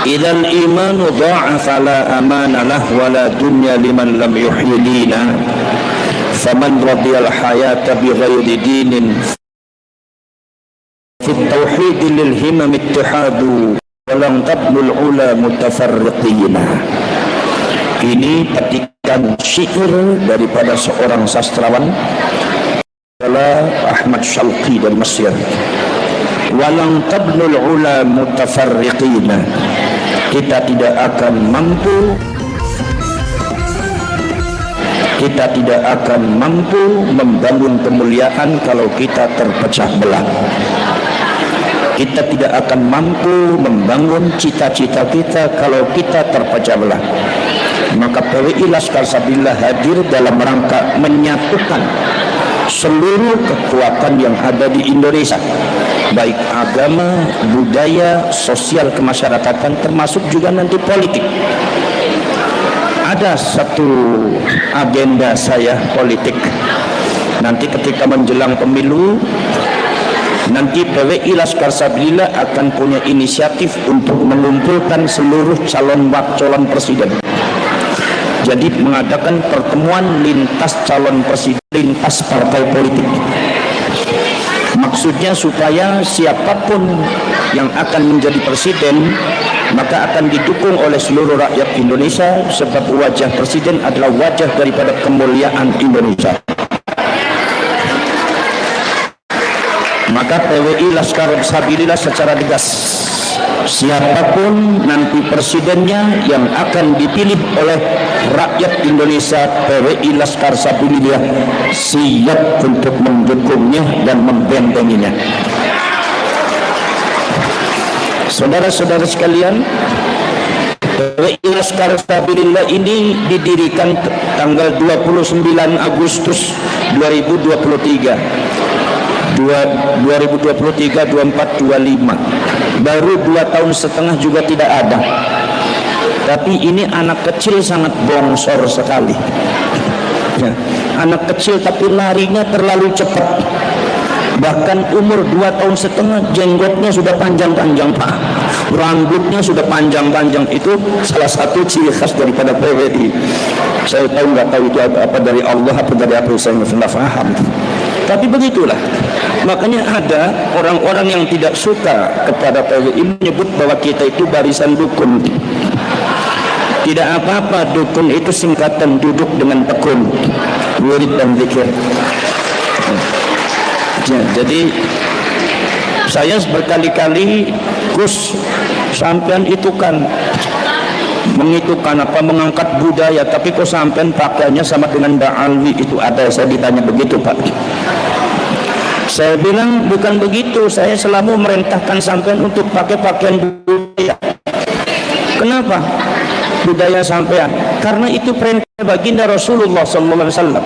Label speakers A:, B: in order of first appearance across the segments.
A: Idzal imanu dha'afa la amana lah wa la dunya liman lam yuhyi dina faman radiyal hayata bi ghairi dinin fit tauhid lil himam ittihadu wa lam tabnul ula mutafarriqina. Ini petikan syair daripada seorang sastrawan adalah Ahmad Syalqi dari Mesir. Walang tabnul ula mutafarriqina. Kita tidak akan mampu membangun kemuliaan kalau kita terpecah belah. Kita tidak akan mampu membangun cita-cita kita kalau kita terpecah belah. Maka PWI Laskar Sabilillah hadir dalam rangka menyatukan seluruh kekuatan yang ada di Indonesia, baik agama, budaya, sosial kemasyarakatan, termasuk juga nanti politik. Ada satu agenda saya politik. Nanti ketika menjelang pemilu, nanti PWI Laskar Sabilillah akan punya inisiatif untuk mengumpulkan seluruh calon presiden. Jadi mengadakan pertemuan lintas calon presiden, lintas partai politik. Maksudnya supaya siapapun yang akan menjadi presiden maka akan didukung oleh seluruh rakyat Indonesia, sebab wajah presiden adalah wajah daripada kemuliaan Indonesia. Maka PWI Laskar Sabilillah secara tegas, siapapun nanti presidennya yang akan dipilih oleh rakyat Indonesia, PWI Laskar Sabilillah siap untuk mendukungnya dan membentenginya. Saudara-saudara sekalian, PWI Laskar Sabilillah ini didirikan tanggal 29 Agustus 2023 24, 25. Baru 2 tahun setengah juga tidak ada. Tapi ini anak kecil sangat bongsor sekali ya. Anak kecil tapi larinya terlalu cepat. Bahkan umur 2 tahun setengah jenggotnya sudah panjang-panjang Pak, rambutnya sudah panjang-panjang. Itu salah satu ciri khas daripada PWI. Saya nggak tahu itu apa dari Allah, apa dari apa, saya nggak paham. Tapi begitulah. Makanya ada orang-orang yang tidak suka kepada PWI menyebut bahwa kita itu barisan dukun. Tidak apa-apa, dukun itu singkatan duduk dengan tekun, wirid dan zikir. Ya, jadi saya berkali-kali, Gus, sampean itu kan mengangkat budaya, tapi kok sampean pakaiannya sama dengan Mbak Alwi itu ada. Saya ditanya begitu Pak. Saya bilang bukan begitu, saya selalu merintahkan sampean untuk pakai pakaian budaya. Kenapa? Budaya sampean, karena itu perintah baginda Rasulullah SAW.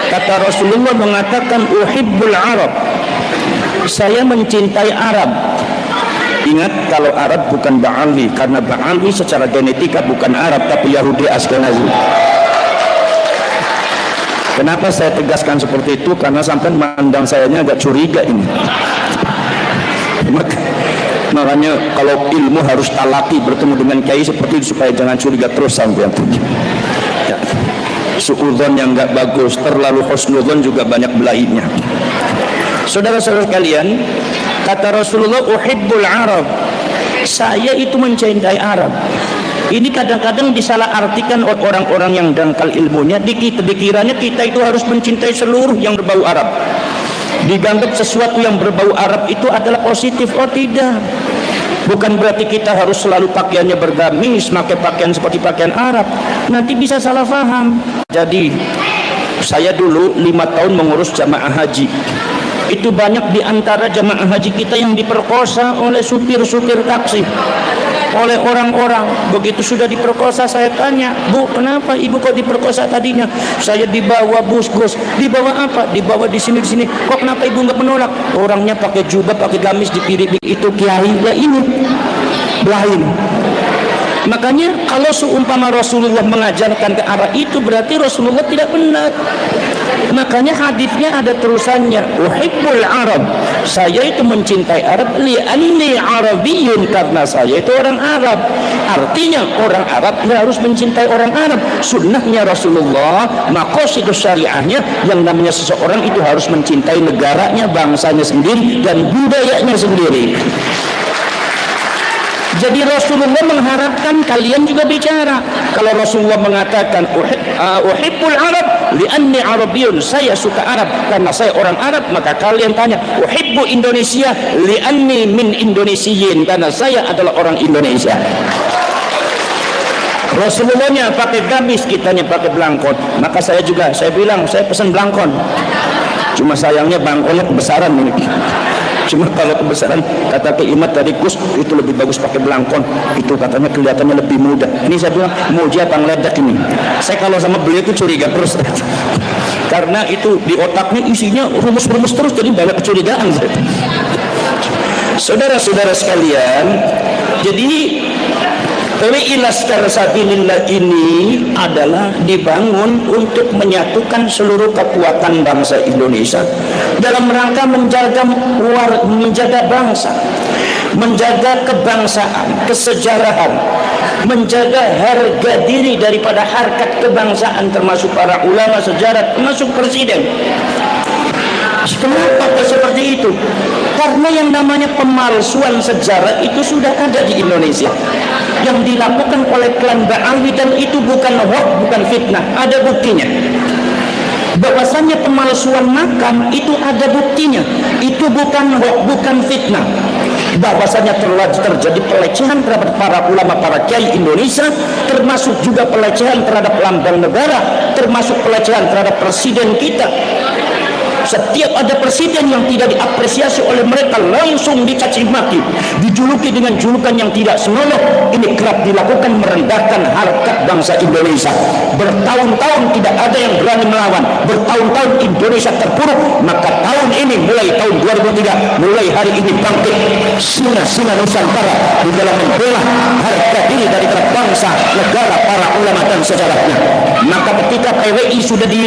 A: Kata Rasulullah mengatakan, uhibbul Arab, saya mencintai Arab. Ingat, kalau Arab bukan Ba'alwi, karena Ba'alwi secara genetika bukan Arab tapi Yahudi Askenazi. Kenapa saya tegaskan seperti itu? Karena sampai mandang sayanya agak curiga ini. Makanya kalau ilmu harus talaki, bertemu dengan kiai seperti itu supaya jangan curiga terus sampai ya. Suudzon yang enggak bagus, terlalu husnudzon juga banyak belainya. Saudara-saudara sekalian, kata Rasulullah, uhibbul Arab, saya itu mencintai Arab. Ini kadang-kadang disalahartikan oleh orang-orang yang dangkal ilmunya. Dikiranya kita itu harus mencintai seluruh yang berbau Arab. Dianggap sesuatu yang berbau Arab itu adalah positif. Oh tidak. Bukan berarti kita harus selalu pakaiannya bergamis, pakai pakaian seperti pakaian Arab. Nanti bisa salah paham. Jadi saya dulu 5 tahun mengurus jamaah haji. Itu banyak di antara jamaah haji kita yang diperkosa oleh supir-supir taksi, oleh orang-orang. Begitu sudah diperkosa, saya tanya, Bu, kenapa ibu kok diperkosa tadinya? Saya dibawa bus, dibawa apa? Dibawa di sini. Kok kenapa ibu nggak menolak? Orangnya pakai jubah, pakai gamis, dipilih itu kiai. Ya ini lain. Makanya kalau seumpama Rasulullah mengajarkan ke arah itu, berarti Rasulullah tidak benar. Makanya hadisnya ada terusannya, uhibbul Arab, saya itu mencintai Arab, li'anni Arabiyyun, karena saya itu orang Arab. Artinya orang Arab harus mencintai orang Arab. Sunnahnya Rasulullah, maqasidus syariahnya, yang namanya seseorang itu harus mencintai negaranya, bangsanya sendiri dan budayanya sendiri. Jadi Rasulullah mengharapkan kalian juga bicara. Kalau Rasulullah mengatakan uhibbul Arab li'anni Arabiyyun, saya suka Arab karena saya orang Arab, maka kalian tanya uhibbu Indonesia li'anni min Indonesiyin, karena saya adalah orang Indonesia. Rasulullahnya pakai gamis, kitanya pakai belangkon. Maka saya bilang saya pesan belangkon. Cuma sayangnya belangkonnya kebesaran ini. Cuma kalau kebesaran, kata Ki Imat tadi, Gus, itu lebih bagus pakai belangkon, itu katanya kelihatannya lebih mudah. Ini saya bilang mau apa ngeledak ini. Saya kalau sama beliau itu curiga terus karena itu di otaknya isinya rumus-rumus terus, jadi banyak kecurigaan. Saudara-saudara sekalian, jadi PWI Laskar Sabilillah ini adalah dibangun untuk menyatukan seluruh kekuatan bangsa Indonesia dalam rangka menjaga bangsa, menjaga kebangsaan, kesejarahan, menjaga harga diri daripada harkat kebangsaan, termasuk para ulama sejarah, termasuk presiden. Kenapa seperti itu? Karena yang namanya pemalsuan sejarah itu sudah ada di Indonesia, yang dilakukan oleh klan Ba'alwi, dan itu bukan hoax, bukan fitnah, ada buktinya. Bahwasanya pemalsuan makam itu ada buktinya, itu bukan hoax, bukan fitnah. Bahwasanya terjadi pelecehan terhadap para ulama, para kiai Indonesia, termasuk juga pelecehan terhadap lambang negara, termasuk pelecehan terhadap presiden kita. Setiap ada presiden yang tidak diapresiasi oleh mereka, langsung dicaci maki, dijuluki dengan julukan yang tidak senonoh. Ini kerap dilakukan merendahkan harkat bangsa Indonesia. Bertahun-tahun tidak ada yang berani melawan, bertahun-tahun Indonesia terpuruk. Maka tahun ini, mulai tahun 2003, mulai hari ini bangkit singa-singa Nusantara di dalam membela harga diri dari bangsa, negara, para ulama dan sejarahnya. Maka ketika PWI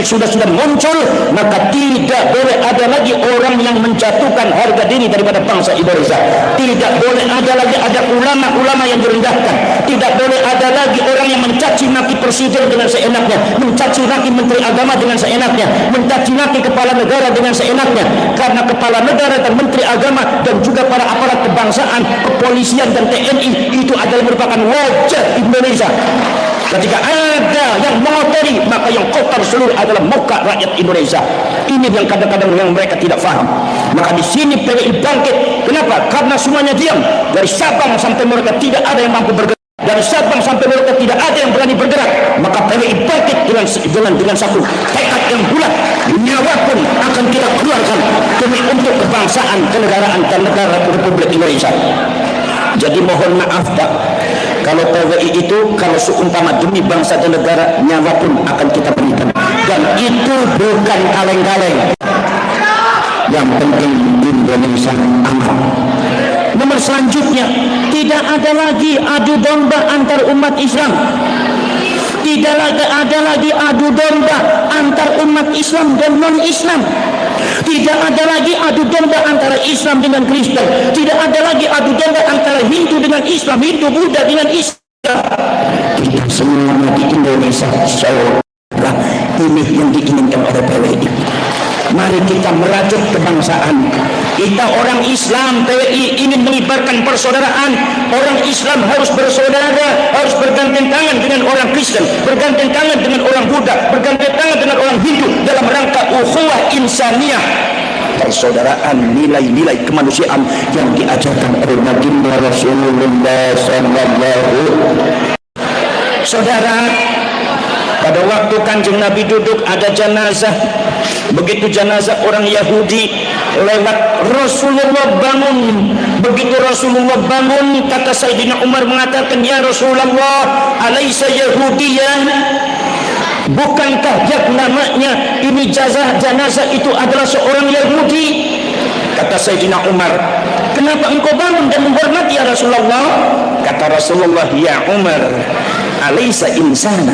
A: sudah muncul, maka tidak boleh ada lagi orang yang menjatuhkan harga diri daripada bangsa Indonesia. Tidak boleh ada lagi ada ulama-ulama yang direndahkan. Tidak boleh ada lagi orang yang mencaci maki presiden dengan seenaknya, mencaci maki menteri agama dengan seenaknya, mencaci maki kepala negara dengan seenaknya. Karena kepala negara dan menteri agama dan juga para aparat kebangsaan, kepolisian dan TNI itu adalah merupakan wajah Indonesia. Ketika ada yang mengotori, maka yang kotor seluruh adalah muka rakyat Indonesia. Ini yang kadang-kadang yang mereka tidak paham. Maka di sini PWI bangkit. Kenapa? Karena semuanya diam. Dari Sabang sampai mereka tidak ada yang mampu bergerak. Dari Sabang sampai mereka tidak ada yang berani bergerak. Maka PWI bangkit dengan satu tekad yang bulat. Nyawa pun akan kita keluarkan demi untuk kebangsaan, kenegaraan dan negara Republik Indonesia. Jadi mohon maaf Pak, kalau PWI itu kalau seumpama demi bangsa dan negara, nyawa pun akan kita berikan. Dan itu bukan kaleng-kaleng. Yang penting Indonesia aman. Nomor selanjutnya, tidak ada lagi adu domba antar umat Islam. Tidak ada lagi adu domba antar umat Islam dan non-Islam. Tidak ada lagi adu domba antara Islam dengan Kristen. Tidak ada lagi adu domba antara Hindu dengan Islam, Hindu Buddha dengan Islam. Kita semua di Indonesia, insyaallah ini yang diinginkan oleh PWI. Mari kita merajut kebangsaan. Kita orang Islam, PWI ingin mengibarkan persaudaraan. Orang Islam harus bersaudara, harus bergandengan tangan dengan orang Kristen, bergandengan tangan dengan orang Buddha, bergandengan tangan dengan orang Hindu dalam rangka ukhuwah insaniyah, persaudaraan, nilai-nilai kemanusiaan yang diajarkan oleh Nabi Rasulullah SAW. Saudara, pada waktu Kanjeng Nabi duduk ada jenazah. Begitu jenazah orang Yahudi lewat, Rasulullah bangun. Begitu Rasulullah bangun, kata Sayyidina Umar mengatakan, ya Rasulullah, alaysa Yahudiyan? Bukankah yang namanya ini jenazah itu adalah seorang Yahudi? Kata Sayyidina Umar, kenapa engkau bangun dan menghormati ya Rasulullah? Kata Rasulullah, ya Umar, alaysa insana,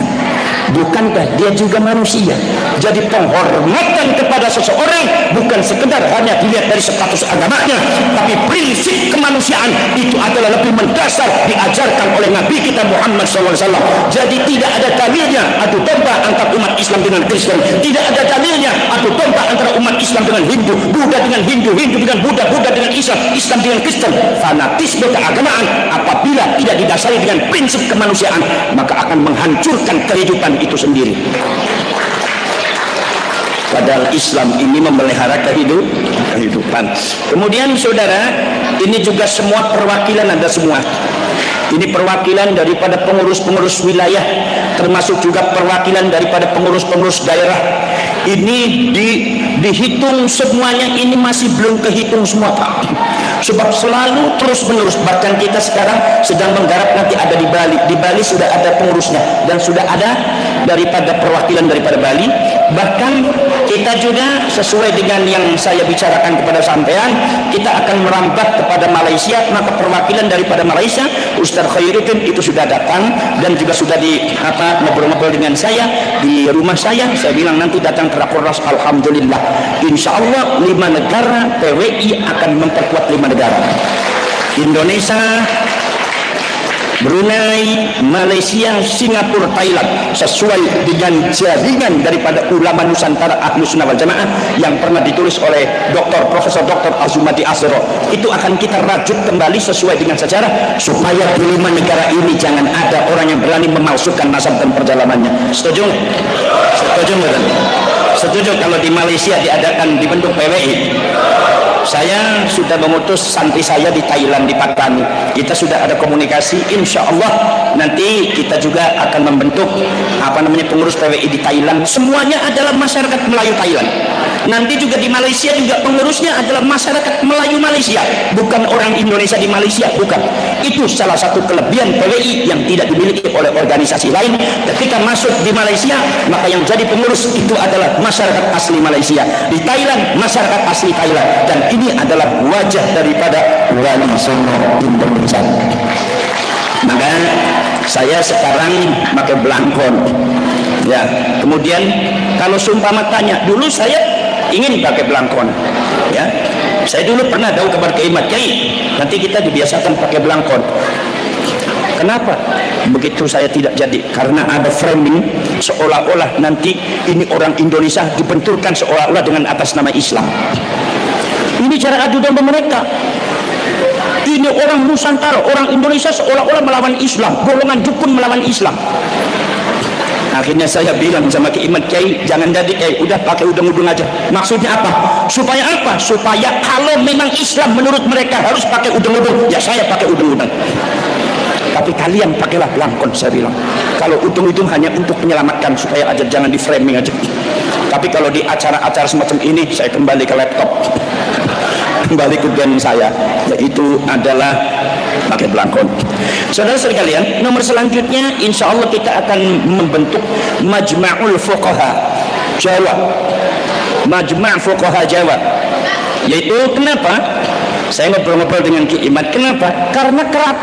A: bukankah dia juga manusia? Jadi penghormatan kepada seseorang bukan sekedar hanya dilihat dari status agamanya, tapi prinsip kemanusiaan itu adalah lebih mendasar, diajarkan oleh Nabi kita Muhammad SAW. Jadi tidak ada dalilnya adu domba antara umat Islam dengan Kristen, tidak ada dalilnya adu domba antara umat Islam dengan Hindu, Buddha dengan Hindu, Hindu dengan Buddha, Buddha dengan Islam, Islam dengan Kristen. Fanatisme keagamaan apabila tidak didasari dengan prinsip kemanusiaan, maka akan menghancurkan kehidupan itu sendiri. Padahal Islam ini memelihara kehidupan. Kemudian saudara, ini juga semua perwakilan, ada semua. Ini perwakilan daripada pengurus-pengurus wilayah, termasuk juga perwakilan daripada pengurus-pengurus daerah. Ini dihitung semuanya, ini masih belum kehitung semua, Pak. Sebab selalu terus menerus, bahkan kita sekarang sedang menggarap, nanti ada di Bali. Di Bali sudah ada pengurusnya dan sudah ada daripada perwakilan daripada Bali. Bahkan kita juga sesuai dengan yang saya bicarakan kepada sampean, kita akan merambat kepada Malaysia. Maka perwakilan daripada Malaysia, Ustaz Khairuddin itu sudah datang dan juga sudah ngobrol-ngobrol dengan saya di rumah saya. Saya bilang nanti datang ke Rakornas. Alhamdulillah, insya Allah 5 negara PWI akan memperkuat 5 negara: Indonesia, Brunei, Malaysia, Singapura, Thailand, sesuai dengan jaringan daripada ulama Nusantara Ahlus Sunnah wal Jamaah yang pernah ditulis oleh Profesor Dr. Azumati Azhar. Itu akan kita rajut kembali sesuai dengan sejarah, supaya di 5 negara ini jangan ada orang yang berani memalsukan nasab dan perjalanannya. Setuju? Setuju nggak? Setuju kalau di Malaysia diadakan dibentuk PWI. Saya sudah memutus santri saya di Thailand, di Patani. Kita sudah ada komunikasi, insya Allah nanti kita juga akan membentuk pengurus PWI di Thailand. Semuanya adalah masyarakat Melayu Thailand. Nanti juga di Malaysia juga pengurusnya adalah masyarakat Melayu Malaysia, bukan orang Indonesia di Malaysia, bukan. Itu salah satu kelebihan PWI yang tidak dimiliki oleh organisasi lain. Ketika masuk di Malaysia, maka yang jadi pengurus itu adalah masyarakat asli Malaysia. Di Thailand, masyarakat asli Thailand. Dan ini adalah wajah daripada wali songo Indonesia. Maka saya sekarang pakai belangkon. Ya, kemudian kalau seumpama tanya, dulu saya ingin pakai belangkon. Ya, saya dulu pernah tahu kabar Kiaimat, Kiai, nanti kita dibiasakan pakai belangkon. Kenapa? Begitu saya tidak jadi, karena ada framing seolah-olah nanti ini orang Indonesia dibenturkan seolah-olah dengan atas nama Islam. Ini cara adu domba mereka. Ini orang Nusantara, orang Indonesia seolah-olah melawan Islam, golongan dukun melawan Islam. Akhirnya saya bilang sama Kiaimat, Kiai jangan jadi Kiai, udah pakai udeng-udeng aja. Maksudnya apa? Supaya apa? Supaya kalau memang Islam menurut mereka harus pakai udeng-udeng, ya saya pakai udeng-udeng. Tapi kalian pakailah belangkon, saya bilang. Kalau udeng-udeng hanya untuk menyelamatkan, supaya aja jangan di framing aja. Tapi kalau di acara-acara semacam ini, saya kembali ke laptop, kembali ke band saya, yaitu adalah pakai belangkon. Saudara sekalian, nomor selanjutnya insya Allah kita akan membentuk Majma'ul Fuqaha Jawa. Majma' Fuqaha Jawa, yaitu kenapa? Saya ngobrol-ngobrol dengan Ki Imat. Kenapa? Karena kerap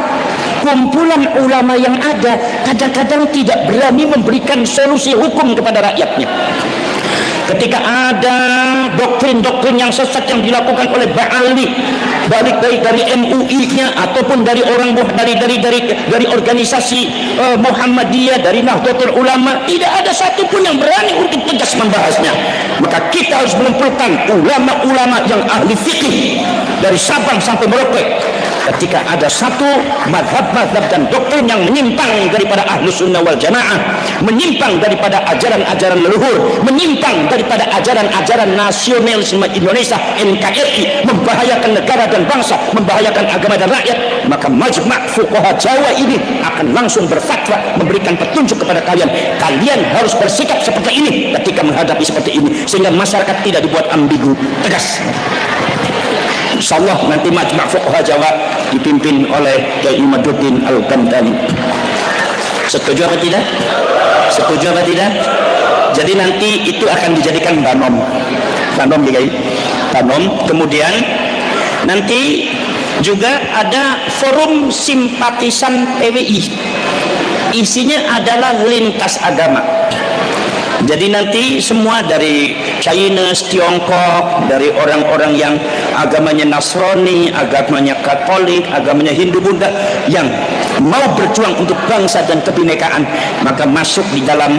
A: kumpulan ulama yang ada kadang-kadang tidak berani memberikan solusi hukum kepada rakyatnya. Ketika ada doktrin-doktrin yang sesat yang dilakukan oleh Ba'ali, baik dari MUI-nya ataupun dari orang dari organisasi Muhammadiyah, dari Nahdlatul Ulama, tidak ada satupun yang berani untuk tegas membahasnya. Maka kita harus mengumpulkan ulama-ulama yang ahli fikih dari Sabang sampai Merauke. Ketika ada satu madhab-madhab dan doktrin yang menyimpang daripada Ahlus Sunnah wal Jamaah, menyimpang daripada ajaran-ajaran leluhur, menyimpang daripada ajaran-ajaran nasionalisme Indonesia NKRI, membahayakan negara dan bangsa, membahayakan agama dan rakyat, maka Majma' Fuqaha Jawa ini akan langsung berfatwa, memberikan petunjuk kepada kalian. Kalian harus bersikap seperti ini ketika menghadapi seperti ini, sehingga masyarakat tidak dibuat ambigu, tegas. InsyaAllah nanti Majma' Fuqaha Jawa dipimpin oleh Kiai Imaduddin Al-Kantani. Setuju apa tidak? Setuju apa tidak? Jadi nanti itu akan dijadikan banom. Banom ya Kiai. Banom. Kemudian nanti juga ada forum simpatisan PWI. Isinya adalah lintas agama. Jadi nanti semua dari Chinese, Tiongkok, dari orang-orang yang agamanya Nasrani, agamanya Katolik, agamanya Hindu, Buddha, yang mau berjuang untuk bangsa dan kebinekaan, maka masuk di dalam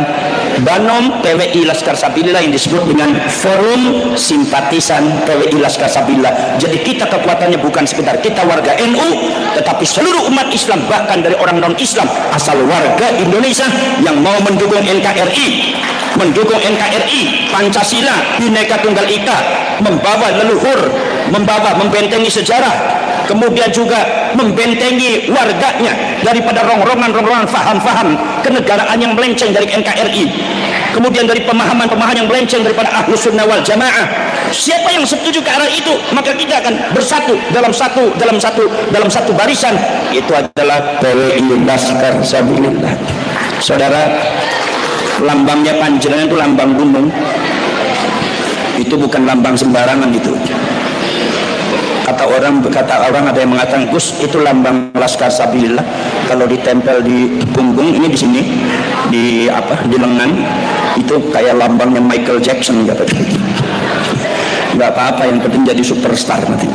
A: Banom PWI Laskar Sabilillah yang disebut dengan Forum Simpatisan PWI Laskar Sabilillah. Jadi kita kekuatannya bukan sekedar kita warga NU, tetapi seluruh umat Islam, bahkan dari orang non-Islam asal warga Indonesia yang mau mendukung NKRI, mendukung NKRI, Pancasila, Bhinneka Tunggal Ika, membawa leluhur, membentengi sejarah, kemudian juga membentengi warganya daripada rongrongan faham-faham kenegaraan yang melenceng dari NKRI, kemudian dari pemahaman-pemahaman yang melenceng daripada Ahlus Sunnah wal Jamaah. Siapa yang setuju ke arah itu, maka kita akan bersatu dalam satu barisan. Itu adalah PWI Laskar Sabilillah. Saudara, lambangnya Panjenengan itu lambang gunung. Itu bukan lambang sembarangan itu. Kata orang ada yang mengatakan, Gus, itu lambang Laskar Sabilillah. Kalau ditempel di punggung, ini di sini, di lengan, itu kayak lambangnya Michael Jackson, kata dia. Nggak apa-apa, yang penting jadi superstar nanti.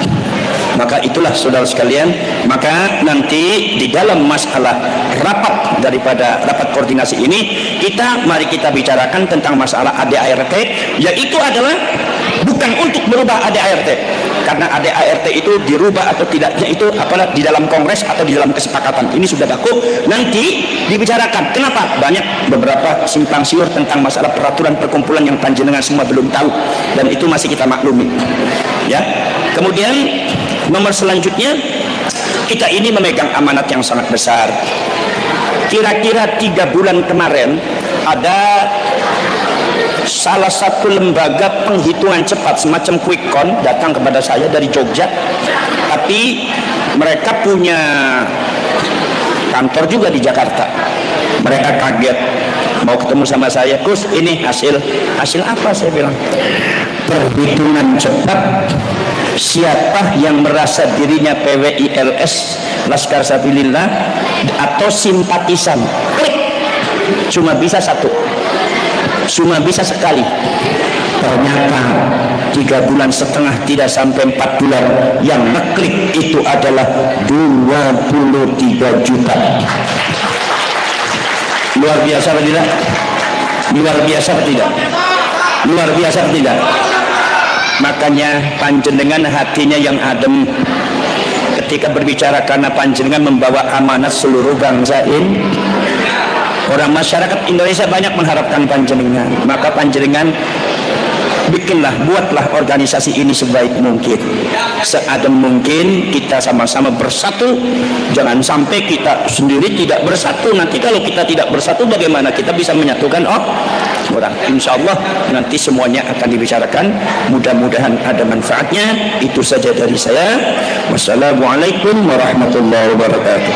A: Maka itulah saudara sekalian, maka nanti di dalam masalah rapat koordinasi ini, mari kita bicarakan tentang masalah ADART, yaitu adalah bukan untuk merubah ADART, karena ADART itu dirubah atau tidaknya itu apalah di dalam kongres atau di dalam kesepakatan. Ini sudah baku, nanti dibicarakan. Kenapa? Banyak beberapa simpang siur tentang masalah peraturan perkumpulan yang Panjenengan semua belum tahu, dan itu masih kita maklumi. Ya. Kemudian nomor selanjutnya, kita ini memegang amanat yang sangat besar. Kira-kira 3 bulan kemarin ada salah satu lembaga penghitungan cepat semacam quick count datang kepada saya dari Jogja, tapi mereka punya kantor juga di Jakarta. Mereka kaget mau ketemu sama saya. Gus, ini hasil apa? Saya bilang, perhitungan cepat siapa yang merasa dirinya PWI LS Laskar Sabilillah atau simpatisan. Klik, cuma bisa satu, cuma bisa sekali. Ternyata 3,5 bulan, tidak sampai 4 bulan, yang ngeklik itu adalah 23 juta. Luar biasa atau tidak? Luar biasa atau tidak? Luar biasa atau tidak? Makanya Panjenengan hatinya yang adem ketika berbicara, karena Panjenengan membawa amanat seluruh bangsa ini. Orang masyarakat Indonesia banyak mengharapkan Panjenengan, maka Panjenengan buatlah organisasi ini sebaik mungkin, seadem mungkin. Kita sama-sama bersatu, jangan sampai kita sendiri tidak bersatu. Nanti kalau kita tidak bersatu, bagaimana kita bisa menyatukan orang? Insya Allah nanti semuanya akan dibicarakan, mudah-mudahan ada manfaatnya. Itu saja dari saya. Wassalamualaikum warahmatullahi wabarakatuh.